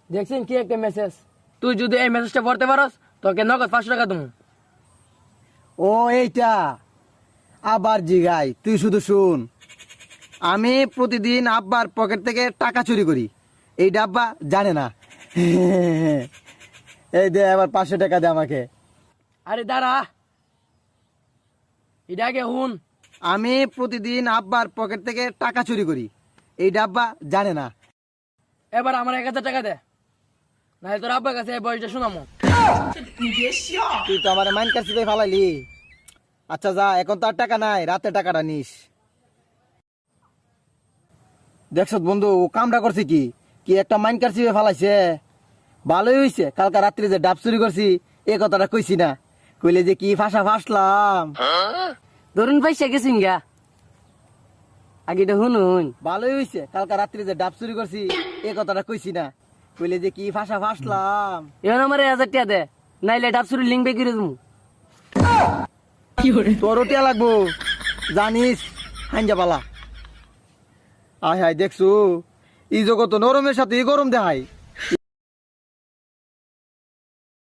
দেখছেন কি একটা মেসেজ? তুই যদি এই মেসেজটা পড়তে পারস তোকে নগদ 500 টাকা দেবো। ও এইটা আবার জিগাই, তুই শুধু শুন। আমি প্রতিদিন আব্বার পকেট থেকে টাকা চুরি করি, এইটা আব্বা জানে না। এই দে আবার 500 টাকা দে আমাকে। আরে দাঁড়া, এটা আগে হুন। আমি প্রতিদিন আব্বার পকেট থেকে টাকা চুরি করি, এইটা আব্বা জানে না। এবার আমার 1000 টাকা দে, নাহলে তোর আব্বার কাছে এই বয়সটা শোনামো। তুই তো আমার মাইন্ড কাছে ফালাইলি। আচ্ছা যা, এখন তো আর টাকা নাই, রাতে টাকাটা নিস। দেখছ বন্ধু, ও কামটা করছে কি কি একটা মাইন্ড কাছে ফালাইছে। ভালোই হইছে, কালকা রাত্রি যে ডাব চুরি করছি এই কথাটা কইছি না, কইলে যে কি ফাঁসা ফাঁসলাম। ধরুন পয়সা গেছিন গা, আগে এটা শুনুন। ভালোই হইছে, কালকা রাত্রি যে ডাব চুরি করছি এই কথাটা কইছি না, কইলে যে কি ফাঁসা ফাঁসলাম। এখন আমার 1000 টাকা দে, নাইলে ডাবসুরি লিঙ্ক বের করে দেবো। তোরও টিয়া লাগবো জানিস, হাঞ্জা পালা। আয় হায় দেখছু, এই জগৎ নরমের সাথে গরম দেখায়।